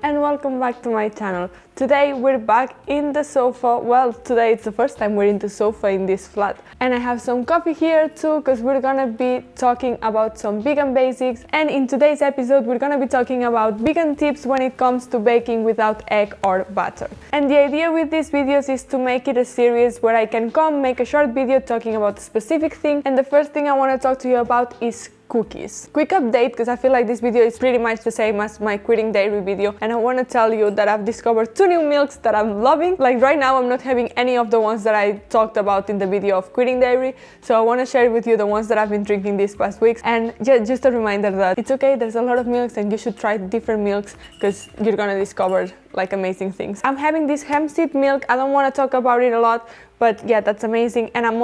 and welcome back to my channel. Today we're back in the sofa. Well, today it's the first time we're in the sofa in this flat. And I have some coffee here too, because we're gonna be talking about some vegan basics. And in today's episode we're gonna be talking about vegan tips when it comes to baking without egg or butter. And the idea with these videos is to make it a series where I can come make a short video talking about a specific thing. And the first thing I want to talk to you about is cookies. Quick update, because I feel like this video is pretty much the same as my quitting dairy video, and I want to tell you that I've discovered 2 new milks that I'm loving. Like right now I'm not having any of the ones that I talked about in the video of quitting dairy, so I want to share with you the ones that I've been drinking these past weeks. And just a reminder that it's okay, there's a lot of milks and you should try different milks because you're gonna discover like amazing things. I'm having this hemp seed milk. I don't want to talk about it a lot, but yeah, that's amazing. And I've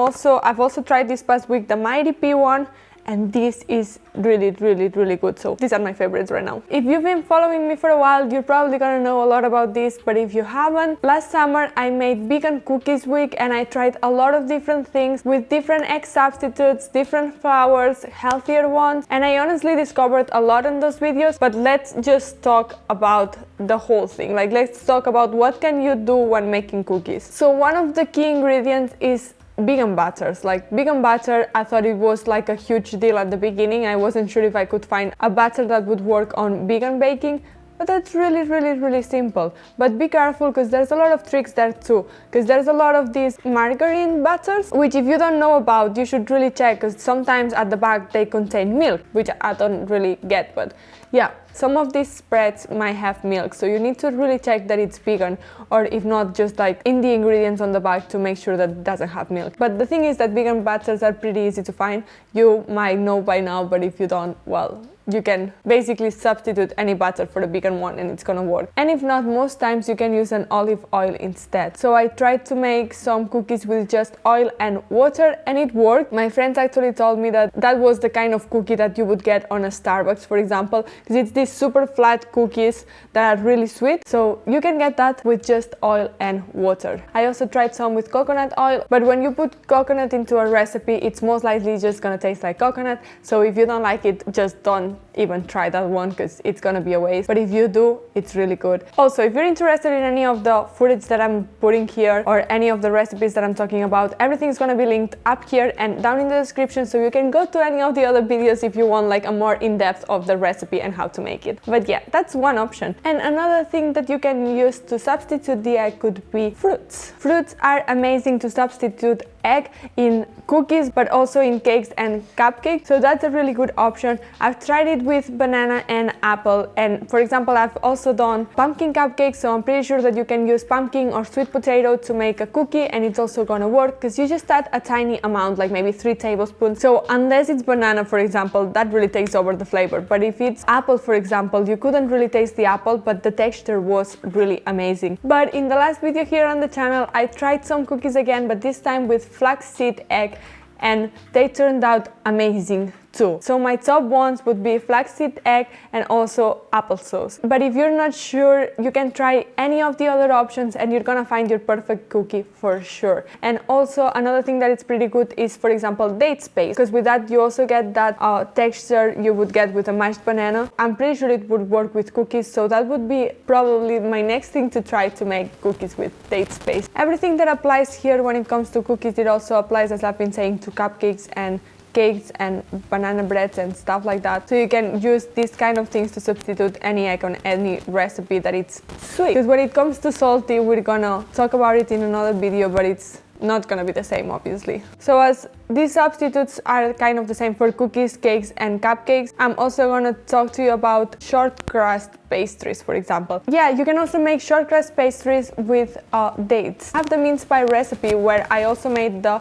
also tried this past week the Mighty Pea one, and this is really good. So these are my favorites right now. If you've been following me for a while, you're probably gonna know a lot about this, but if you haven't, last summer I made vegan cookies week and I tried a lot of different things with different egg substitutes, different flours, healthier ones, and I honestly discovered a lot in those videos. But let's just talk about the whole thing. Like, let's talk about what can you do when making cookies. So one of the key ingredients is vegan butters. Like vegan butter, I thought it was like a huge deal at the beginning. I wasn't sure if I could find a butter that would work on vegan baking, but that's really simple. But be careful, because there's a lot of tricks there too, because there's a lot of these margarine butters, which if you don't know about, you should really check, because sometimes at the back they contain milk, which I don't really get. But yeah, some of these spreads might have milk, so you need to really check that it's vegan, or if not, just like in the ingredients on the back to make sure that it doesn't have milk. But the thing is that vegan butters are pretty easy to find. You might know by now, but if you don't, well, you can basically substitute any butter for the vegan one and it's gonna work. And if not, most times you can use an olive oil instead. So I tried to make some cookies with just oil and water and it worked. My friends actually told me that that was the kind of cookie that you would get on a Starbucks, for example, because it's these super flat cookies that are really sweet. So you can get that with just oil and water. I also tried some with coconut oil, but when you put coconut into a recipe, it's most likely just gonna taste like coconut. So if you don't like it, just don't even try that one, because it's gonna be a waste. But if you do, it's really good. Also, if you're interested in any of the footage that I'm putting here or any of the recipes that I'm talking about, everything is gonna be linked up here and down in the description, so you can go to any of the other videos if you want like a more in-depth of the recipe and how to make it. But yeah, that's one option. And another thing that you can use to substitute the egg could be fruits. Fruits are amazing to substitute egg in cookies, but also in cakes and cupcakes, so that's a really good option. I've tried it with banana and apple, and for example I've also done pumpkin cupcakes, so I'm pretty sure that you can use pumpkin or sweet potato to make a cookie and it's also gonna work, because you just add a tiny amount, like maybe 3 tablespoons. So unless it's banana, for example, that really takes over the flavor. But if it's apple, for example, you couldn't really taste the apple, but the texture was really amazing. But in the last video here on the channel I tried some cookies again, but this time with flaxseed egg, and they turned out amazing too. So my top ones would be flaxseed egg and also applesauce. But if you're not sure, you can try any of the other options and you're gonna find your perfect cookie for sure. And also another thing that is pretty good is, for example, dates paste, because with that you also get that texture you would get with a mashed banana. I'm pretty sure it would work with cookies, so that would be probably my next thing to try, to make cookies with dates paste. Everything that applies here when it comes to cookies, it also applies, as I've been saying, to cupcakes and cakes and banana breads and stuff like that. So you can use these kind of things to substitute any egg on any recipe that it's sweet. Because when it comes to salty, we're gonna talk about it in another video, but it's not gonna be the same, obviously. So as these substitutes are kind of the same for cookies, cakes and cupcakes, I'm also gonna talk to you about short crust pastries, for example. Yeah, you can also make short crust pastries with dates. I have the mince pie recipe where I also made the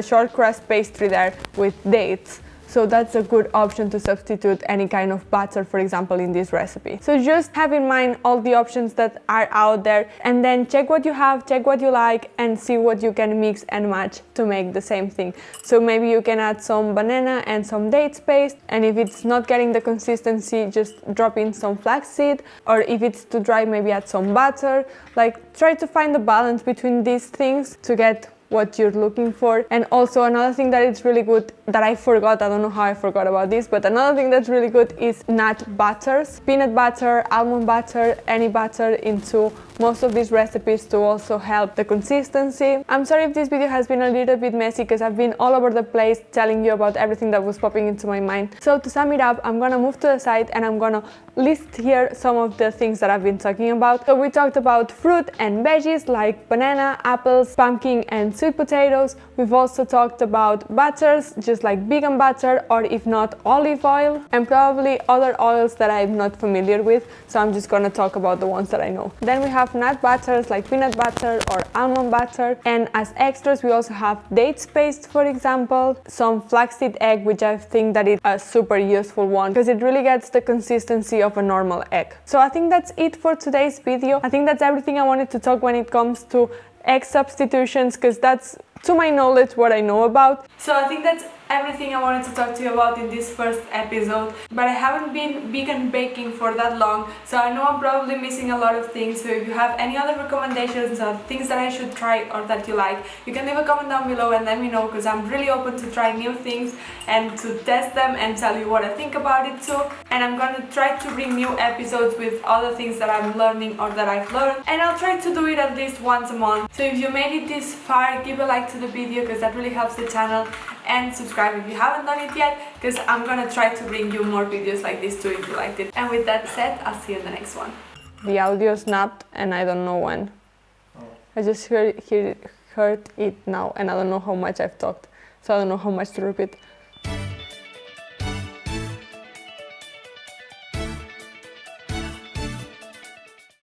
short crust pastry there with dates. So that's a good option to substitute any kind of butter, for example, in this recipe. So just have in mind all the options that are out there, and then check what you have, check what you like, and see what you can mix and match to make the same thing. So maybe you can add some banana and some dates paste, and if it's not getting the consistency, just drop in some flaxseed, or if it's too dry, maybe add some butter. Like, try to find the balance between these things to get what you're looking for. And also another thing that is really good that I forgot, I don't know how I forgot about this, but another thing that's really good is nut butters. Peanut butter, almond butter, any butter into most of these recipes to also help the consistency. I'm sorry if this video has been a little bit messy because I've been all over the place telling you about everything that was popping into my mind. So to sum it up, I'm gonna move to the side and I'm gonna list here some of the things that I've been talking about. So we talked about fruit and veggies like banana, apples, pumpkin and sweet potatoes. We've also talked about butters, just like vegan butter or if not olive oil, and probably other oils that I'm not familiar with, so I'm just gonna talk about the ones that I know. Then we have nut butters like peanut butter or almond butter, and as extras we also have dates paste, for example, some flaxseed egg, which I think that is a super useful one because it really gets the consistency of a normal egg. So I think that's it for today's video. I think that's everything I wanted to talk when it comes to egg substitutions, because that's, to my knowledge, what I know about. So I think that's everything I wanted to talk to you about in this first episode, but I haven't been vegan baking for that long, so I know I'm probably missing a lot of things. So if you have any other recommendations or things that I should try or that you like, you can leave a comment down below and let me know, because I'm really open to try new things and to test them and tell you what I think about it too. And I'm gonna try to bring new episodes with other things that I'm learning or that I've learned, and I'll try to do it at least once a month. So if you made it this far, give a like to the video because that really helps the channel, and subscribe if you haven't done it yet, because I'm gonna try to bring you more videos like this too if you liked it. And with that said, I'll see you in the next one. The audio snapped and I don't know when. I just heard it now and I don't know how much I've talked, so I don't know how much to repeat.